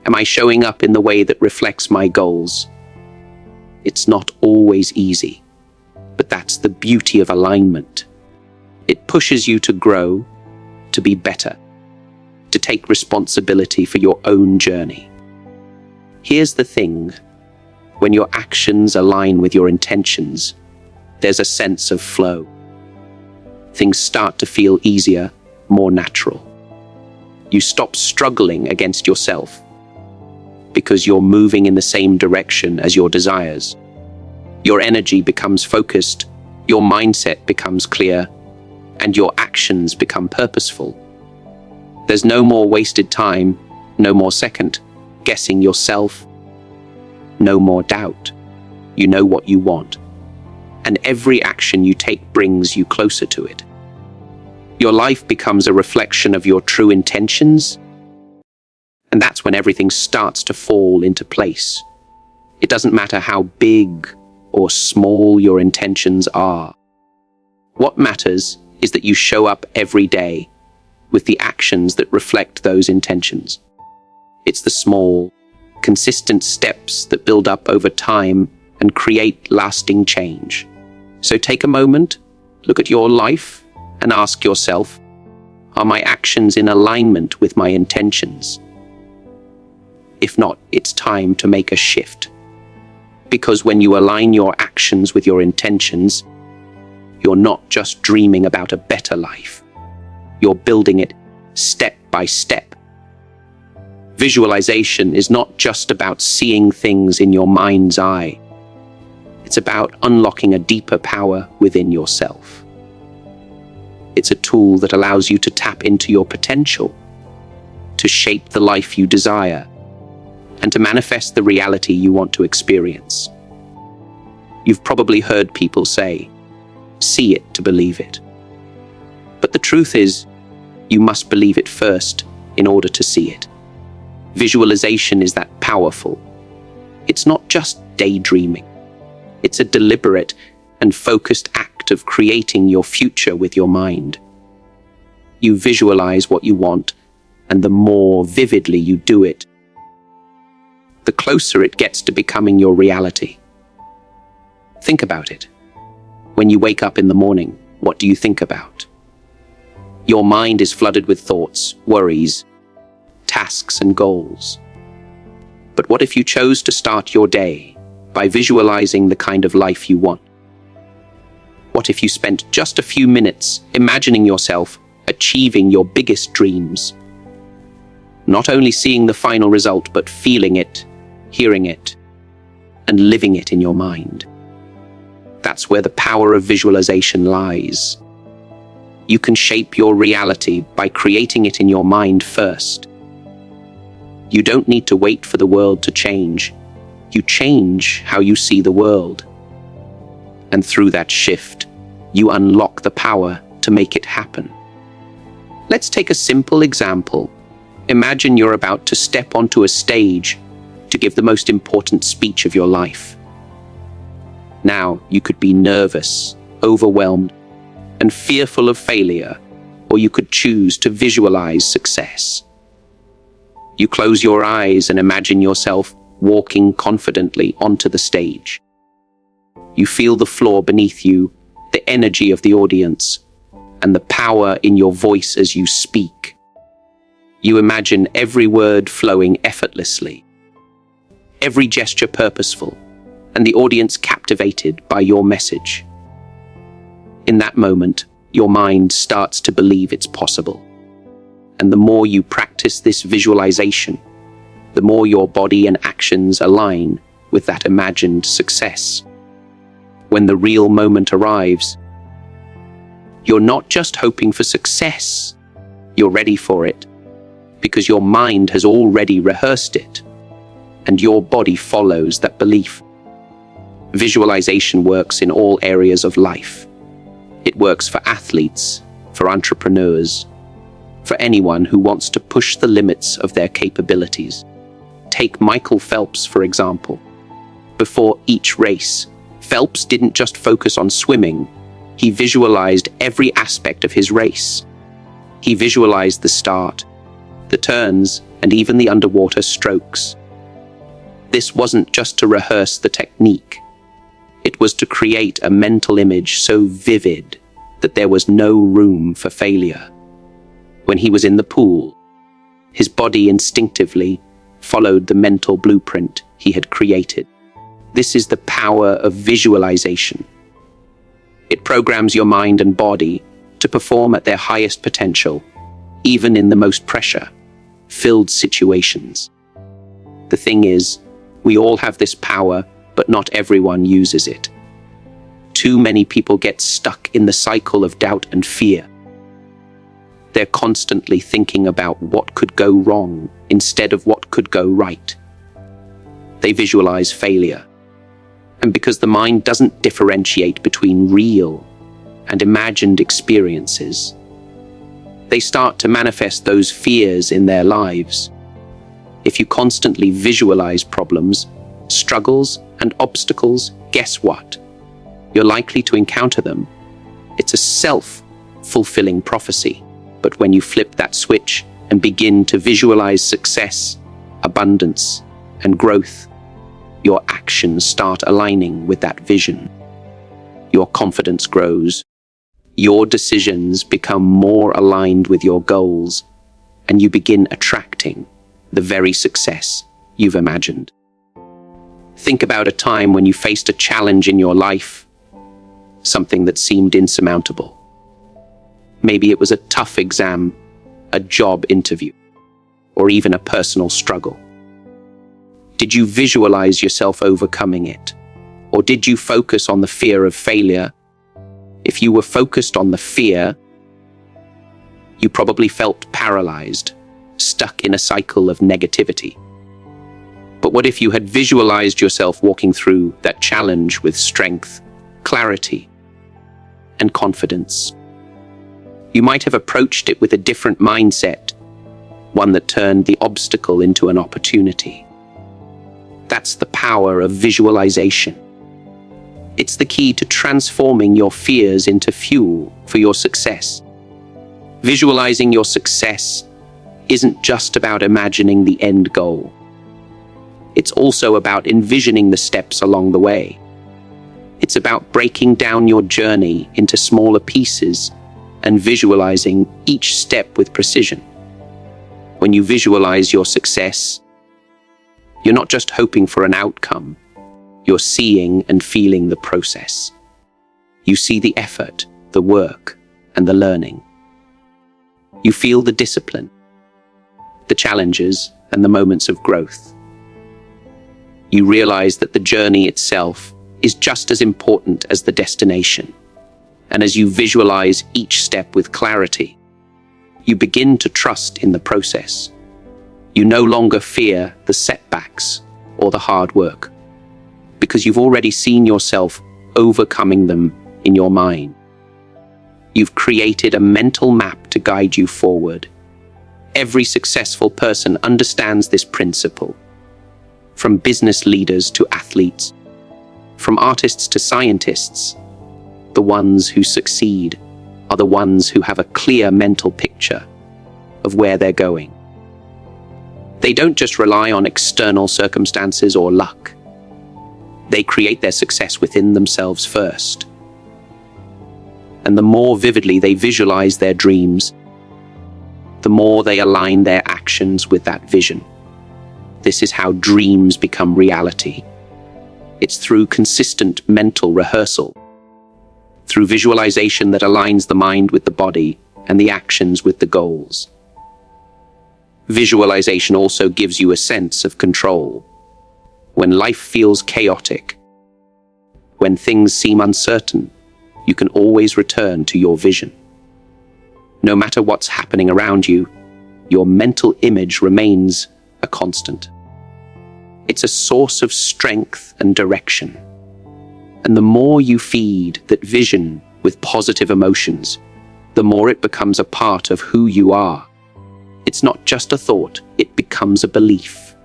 Am I showing up in the way that reflects my goals? It's not always easy, but that's the beauty of alignment. It pushes you to grow, to be better, to take responsibility for your own journey. Here's the thing, when your actions align with your intentions, there's a sense of flow. Things start to feel easier, more natural. You stop struggling against yourself because you're moving in the same direction as your desires. Your energy becomes focused, your mindset becomes clear, and your actions become purposeful. There's no more wasted time, no more second guessing yourself, no more doubt. You know what you want, and every action you take brings you closer to it. Your life becomes a reflection of your true intentions, and that's when everything starts to fall into place. It doesn't matter how big or small your intentions are. What matters is that you show up every day with the actions that reflect those intentions. It's the small, consistent steps that build up over time and create lasting change. So take a moment, look at your life, and ask yourself, are my actions in alignment with my intentions? If not, it's time to make a shift. Because when you align your actions with your intentions, you're not just dreaming about a better life. You're building it step by step. Visualization is not just about seeing things in your mind's eye. It's about unlocking a deeper power within yourself. It's a tool that allows you to tap into your potential, to shape the life you desire, and to manifest the reality you want to experience. You've probably heard people say, "See it to believe it." But the truth is, you must believe it first in order to see it. Visualization is that powerful. It's not just daydreaming. It's a deliberate and focused act of creating your future with your mind. You visualize what you want, and the more vividly you do it, the closer it gets to becoming your reality. Think about it. When you wake up in the morning, what do you think about? Your mind is flooded with thoughts, worries, tasks, and goals. But what if you chose to start your day by visualizing the kind of life you want? What if you spent just a few minutes imagining yourself achieving your biggest dreams? Not only seeing the final result, but feeling it, hearing it, and living it in your mind. That's where the power of visualization lies. You can shape your reality by creating it in your mind first. You don't need to wait for the world to change. You change how you see the world. And through that shift, you unlock the power to make it happen. Let's take a simple example. Imagine you're about to step onto a stage to give the most important speech of your life. Now, you could be nervous, overwhelmed, and fearful of failure, or you could choose to visualize success. You close your eyes and imagine yourself walking confidently onto the stage. You feel the floor beneath you, the energy of the audience, and the power in your voice as you speak. You imagine every word flowing effortlessly, every gesture purposeful, and the audience captivated by your message. In that moment, your mind starts to believe it's possible. And the more you practice this visualization, the more your body and actions align with that imagined success. When the real moment arrives, you're not just hoping for success, you're ready for it, because your mind has already rehearsed it, and your body follows that belief. Visualization works in all areas of life. It works for athletes, for entrepreneurs, for anyone who wants to push the limits of their capabilities. Take Michael Phelps, for example. Before each race, Phelps didn't just focus on swimming. He visualized every aspect of his race. He visualized the start, the turns, and even the underwater strokes. This wasn't just to rehearse the technique. It was to create a mental image so vivid that there was no room for failure. When he was in the pool, his body instinctively followed the mental blueprint he had created. This is the power of visualization. It programs your mind and body to perform at their highest potential, even in the most pressure-filled situations. The thing is, we all have this power, but not everyone uses it. Too many people get stuck in the cycle of doubt and fear. They're constantly thinking about what could go wrong instead of what could go right. They visualize failure. And because the mind doesn't differentiate between real and imagined experiences, they start to manifest those fears in their lives. If you constantly visualize problems, struggles, and obstacles, guess what? You're likely to encounter them. It's a self-fulfilling prophecy. But when you flip that switch and begin to visualize success, abundance, and growth, your actions start aligning with that vision. Your confidence grows. Your decisions become more aligned with your goals, and you begin attracting the very success you've imagined. Think about a time when you faced a challenge in your life, something that seemed insurmountable. Maybe it was a tough exam, a job interview, or even a personal struggle. Did you visualize yourself overcoming it? Or did you focus on the fear of failure? If you were focused on the fear, you probably felt paralyzed, stuck in a cycle of negativity. But what if you had visualized yourself walking through that challenge with strength, clarity, and confidence? You might have approached it with a different mindset, one that turned the obstacle into an opportunity. That's the power of visualization. It's the key to transforming your fears into fuel for your success. Visualizing your success isn't just about imagining the end goal. It's also about envisioning the steps along the way. It's about breaking down your journey into smaller pieces and visualizing each step with precision. When you visualize your success, you're not just hoping for an outcome, you're seeing and feeling the process. You see the effort, the work, and the learning. You feel the discipline, the challenges, and the moments of growth. You realize that the journey itself is just as important as the destination. And as you visualize each step with clarity, you begin to trust in the process. You no longer fear the setbacks or the hard work, because you've already seen yourself overcoming them in your mind. You've created a mental map to guide you forward. Every successful person understands this principle. From business leaders to athletes, from artists to scientists, the ones who succeed are the ones who have a clear mental picture of where they're going. They don't just rely on external circumstances or luck. They create their success within themselves first. And the more vividly they visualize their dreams, the more they align their actions with that vision. This is how dreams become reality. It's through consistent mental rehearsal, through visualization that aligns the mind with the body and the actions with the goals. Visualization also gives you a sense of control. When life feels chaotic, when things seem uncertain, you can always return to your vision. No matter what's happening around you, your mental image remains a constant. It's a source of strength and direction. And the more you feed that vision with positive emotions, the more it becomes a part of who you are. It's not just a thought, it becomes a belief.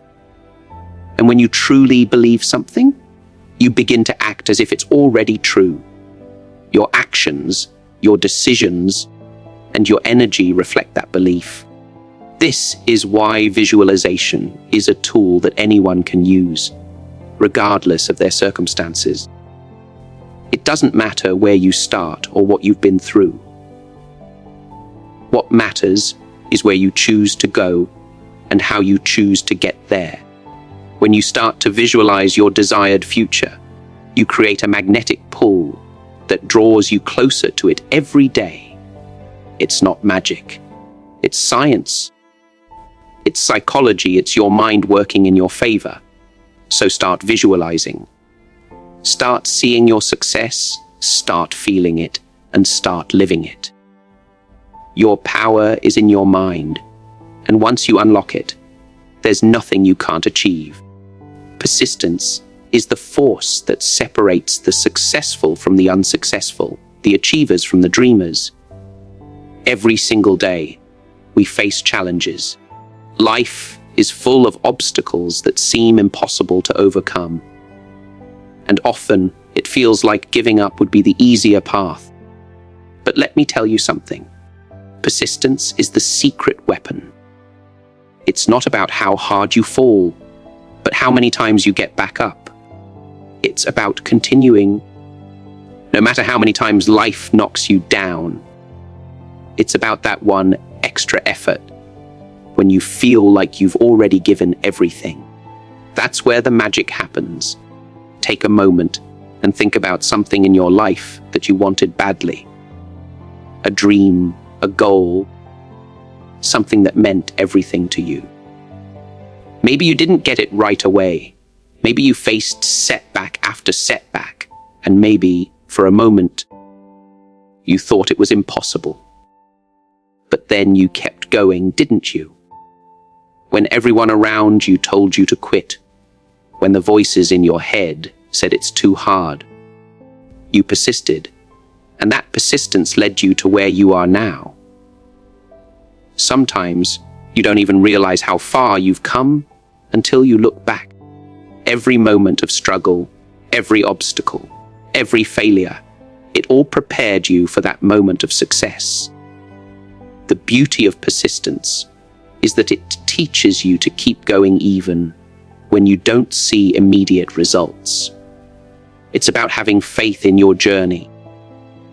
And when you truly believe something, you begin to act as if it's already true. Your actions, your decisions, and your energy reflect that belief. This is why visualization is a tool that anyone can use, regardless of their circumstances. It doesn't matter where you start or what you've been through. What matters is where you choose to go and how you choose to get there. When you start to visualize your desired future, you create a magnetic pull that draws you closer to it every day. It's not magic. It's science. It's psychology. It's your mind working in your favor. So start visualizing. Start seeing your success, start feeling it, and start living it. Your power is in your mind, and once you unlock it, there's nothing you can't achieve. Persistence is the force that separates the successful from the unsuccessful, the achievers from the dreamers. Every single day, we face challenges. Life is full of obstacles that seem impossible to overcome. And often, it feels like giving up would be the easier path. But let me tell you something. Persistence is the secret weapon. It's not about how hard you fall, but how many times you get back up. It's about continuing. No matter how many times life knocks you down, it's about that one extra effort when you feel like you've already given everything. That's where the magic happens. Take a moment and think about something in your life that you wanted badly. A dream, a goal, something that meant everything to you. Maybe you didn't get it right away. Maybe you faced setback after setback, and maybe, for a moment, you thought it was impossible. But then you kept going, didn't you? When everyone around you told you to quit, when the voices in your head said it's too hard, you persisted, and that persistence led you to where you are now. Sometimes you don't even realize how far you've come until you look back. Every moment of struggle, every obstacle, every failure, it all prepared you for that moment of success. The beauty of persistence is that it teaches you to keep going even when you don't see immediate results. It's about having faith in your journey,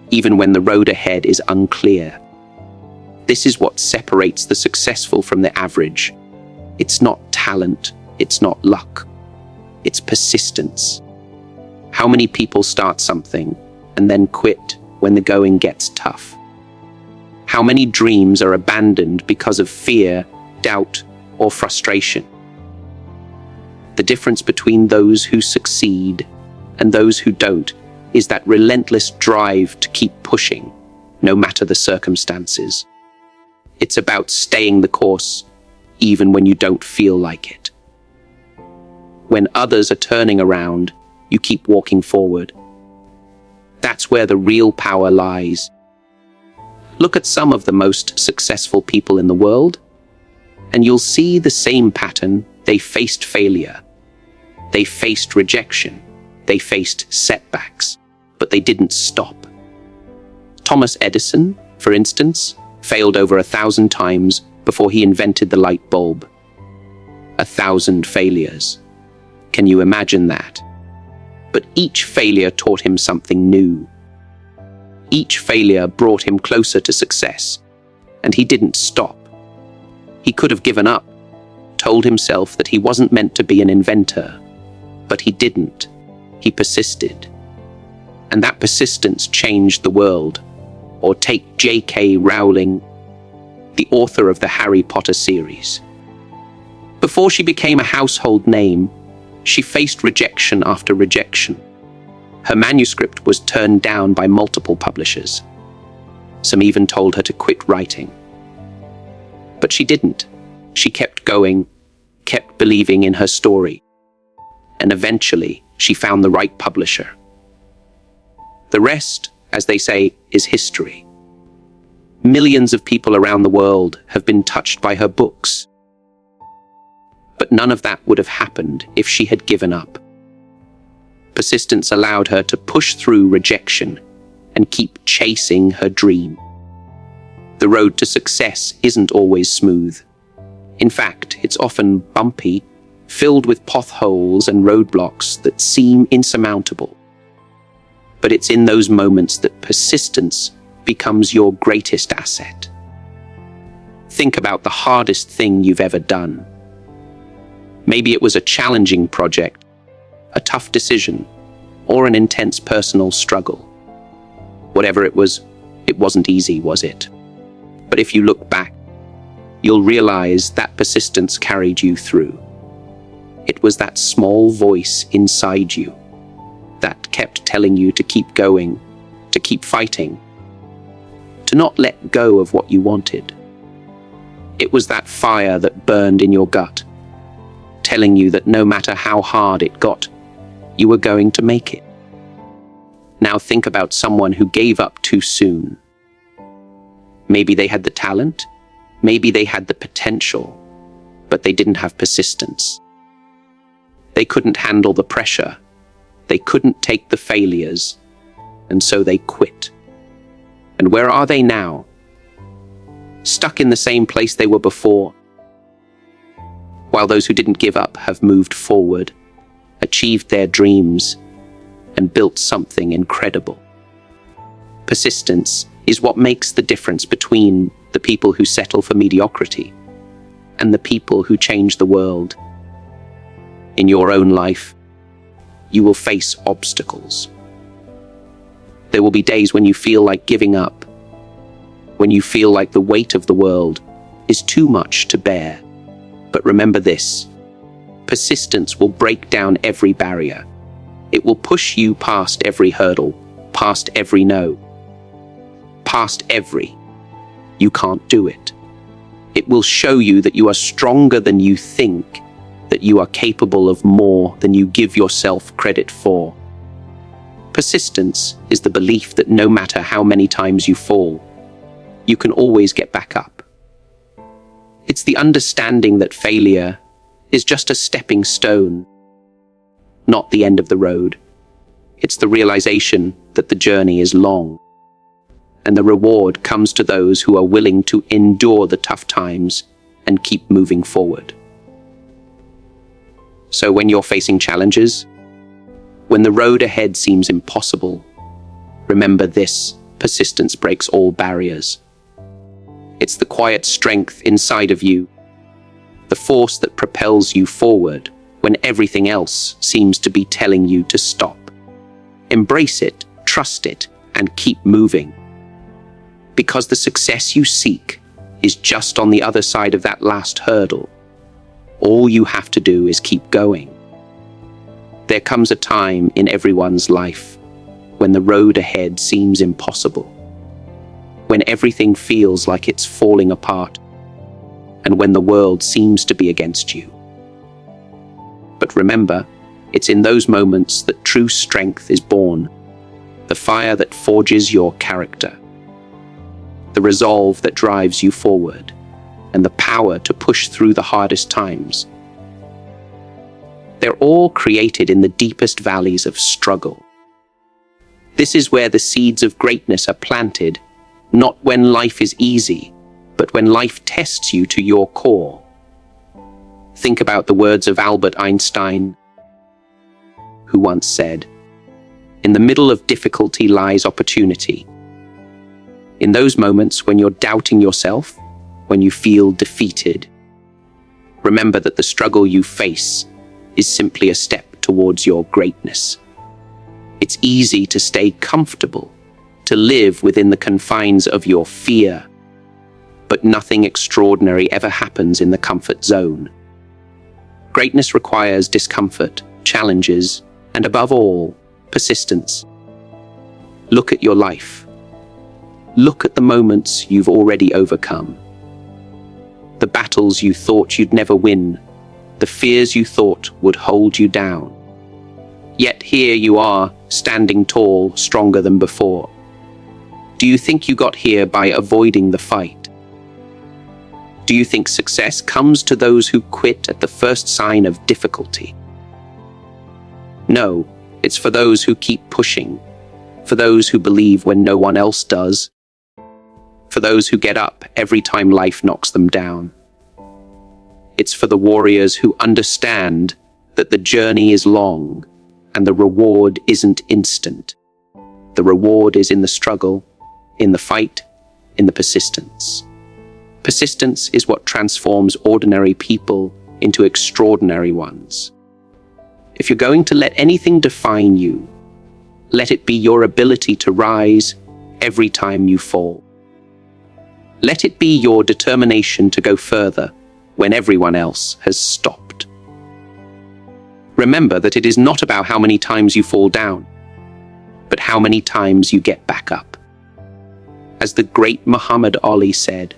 even when the road ahead is unclear. This is what separates the successful from the average. It's not talent, it's not luck, it's persistence. How many people start something and then quit when the going gets tough? How many dreams are abandoned because of fear, doubt, or frustration? The difference between those who succeed and those who don't is that relentless drive to keep pushing, no matter the circumstances. It's about staying the course, even when you don't feel like it. When others are turning around, you keep walking forward. That's where the real power lies. Look at some of the most successful people in the world, and you'll see the same pattern. They faced failure. They faced rejection. They faced setbacks, but they didn't stop. Thomas Edison, for instance, failed over 1,000 times before he invented the light bulb. 1,000 failures. Can you imagine that? But each failure taught him something new. Each failure brought him closer to success, and he didn't stop. He could have given up, told himself that he wasn't meant to be an inventor, but he didn't. He persisted. And that persistence changed the world. Or take J.K. Rowling, the author of the Harry Potter series. Before she became a household name, she faced rejection after rejection. Her manuscript was turned down by multiple publishers. Some even told her to quit writing. But she didn't. She kept going, kept believing in her story. And eventually, she found the right publisher. The rest, as they say, is history. Millions of people around the world have been touched by her books. But none of that would have happened if she had given up. Persistence allowed her to push through rejection and keep chasing her dream. The road to success isn't always smooth. In fact, it's often bumpy, filled with potholes and roadblocks that seem insurmountable. But it's in those moments that persistence becomes your greatest asset. Think about the hardest thing you've ever done. Maybe it was a challenging project, a tough decision, or an intense personal struggle. Whatever it was, it wasn't easy, was it? But if you look back, you'll realize that persistence carried you through. It was that small voice inside you that kept telling you to keep going, to keep fighting, to not let go of what you wanted. It was that fire that burned in your gut, telling you that no matter how hard it got, you were going to make it. Now think about someone who gave up too soon. Maybe they had the talent, maybe they had the potential, but they didn't have persistence. They couldn't handle the pressure, they couldn't take the failures, and so they quit. And where are they now? Stuck in the same place they were before. While those who didn't give up have moved forward, achieved their dreams, and built something incredible. Persistence is what makes the difference between the people who settle for mediocrity and the people who change the world. In your own life, you will face obstacles. There will be days when you feel like giving up, when you feel like the weight of the world is too much to bear. But remember this: persistence will break down every barrier. It will push you past every hurdle, past every no, past every "you can't do it." It will show you that you are stronger than you think, that you are capable of more than you give yourself credit for. Persistence is the belief that no matter how many times you fall, you can always get back up. It's the understanding that failure is just a stepping stone, not the end of the road. It's the realization that the journey is long, and the reward comes to those who are willing to endure the tough times and keep moving forward. So when you're facing challenges, when the road ahead seems impossible, remember this: persistence breaks all barriers. It's the quiet strength inside of you, the force that propels you forward when everything else seems to be telling you to stop. Embrace it, trust it, and keep moving. Because the success you seek is just on the other side of that last hurdle. All you have to do is keep going. There comes a time in everyone's life when the road ahead seems impossible, when everything feels like it's falling apart, and when the world seems to be against you. But remember, it's in those moments that true strength is born, the fire that forges your character, the resolve that drives you forward, and the power to push through the hardest times. They're all created in the deepest valleys of struggle. This is where the seeds of greatness are planted, not when life is easy, but when life tests you to your core. Think about the words of Albert Einstein, who once said, "In the middle of difficulty lies opportunity." In those moments when you're doubting yourself, when you feel defeated, remember that the struggle you face is simply a step towards your greatness. It's easy to stay comfortable, to live within the confines of your fear, but nothing extraordinary ever happens in the comfort zone. Greatness requires discomfort, challenges, and above all, persistence. Look at your life. Look at the moments you've already overcome. The battles you thought you'd never win, the fears you thought would hold you down. Yet here you are, standing tall, stronger than before. Do you think you got here by avoiding the fight? Do you think success comes to those who quit at the first sign of difficulty? No, it's for those who keep pushing, for those who believe when no one else does, for those who get up every time life knocks them down. It's for the warriors who understand that the journey is long and the reward isn't instant. The reward is in the struggle, in the fight, in the persistence. Persistence is what transforms ordinary people into extraordinary ones. If you're going to let anything define you, let it be your ability to rise every time you fall. Let it be your determination to go further when everyone else has stopped. Remember that it is not about how many times you fall down, but how many times you get back up. As the great Muhammad Ali said,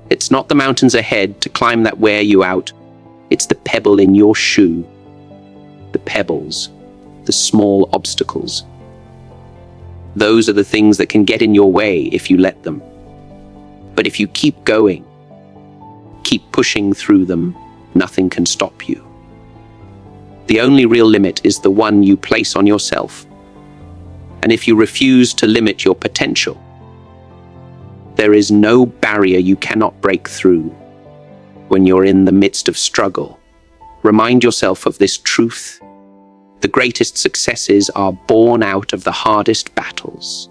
"It's not the mountains ahead to climb that wear you out. It's the pebble in your shoe." The pebbles, the small obstacles. Those are the things that can get in your way if you let them. But if you keep going, keep pushing through them, nothing can stop you. The only real limit is the one you place on yourself. And if you refuse to limit your potential, there is no barrier you cannot break through. When you're in the midst of struggle, remind yourself of this truth. The greatest successes are born out of the hardest battles.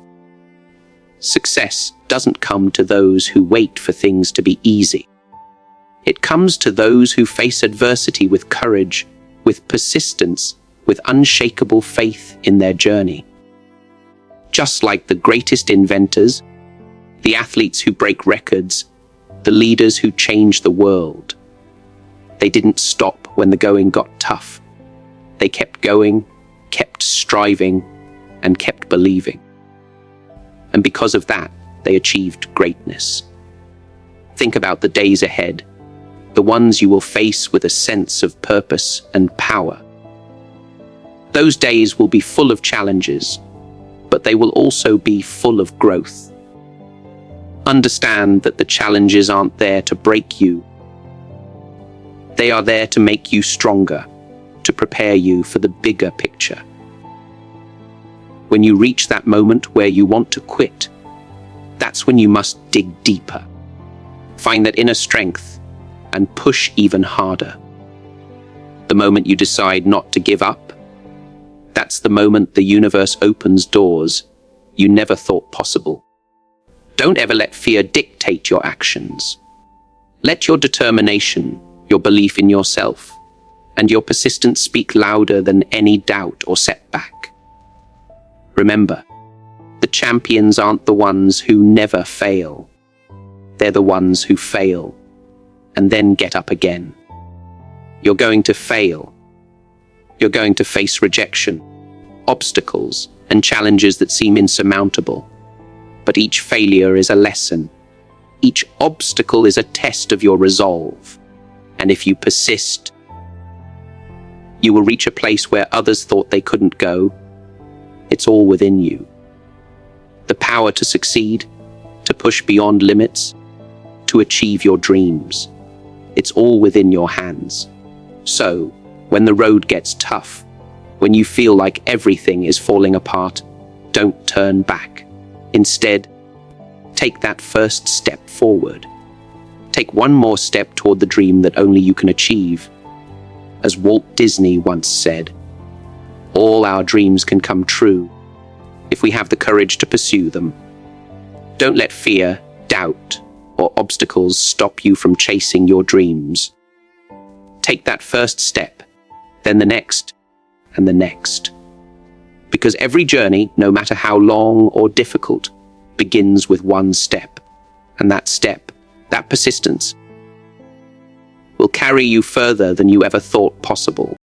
Success doesn't come to those who wait for things to be easy. It comes to those who face adversity with courage, with persistence, with unshakable faith in their journey. Just like the greatest inventors, the athletes who break records, the leaders who change the world, they didn't stop when the going got tough. They kept going, kept striving, and kept believing. And because of that, they achieved greatness. Think about the days ahead, the ones you will face with a sense of purpose and power. Those days will be full of challenges, but they will also be full of growth. Understand that the challenges aren't there to break you. They are there to make you stronger, to prepare you for the bigger picture. When you reach that moment where you want to quit, that's when you must dig deeper. Find that inner strength and push even harder. The moment you decide not to give up, that's the moment the universe opens doors you never thought possible. Don't ever let fear dictate your actions. Let your determination, your belief in yourself, and your persistence speak louder than any doubt or setback. Remember, the champions aren't the ones who never fail. They're the ones who fail and then get up again. You're going to fail. You're going to face rejection, obstacles, and challenges that seem insurmountable. But each failure is a lesson. Each obstacle is a test of your resolve. And if you persist, you will reach a place where others thought they couldn't go. It's all within you. The power to succeed, to push beyond limits, to achieve your dreams. It's all within your hands. So, when the road gets tough, when you feel like everything is falling apart, don't turn back. Instead, take that first step forward. Take one more step toward the dream that only you can achieve. As Walt Disney once said, all our dreams can come true if we have the courage to pursue them. Don't let fear, doubt, or obstacles stop you from chasing your dreams. Take that first step, then the next, and the next. Because every journey, no matter how long or difficult, begins with one step. And that step, that persistence, will carry you further than you ever thought possible.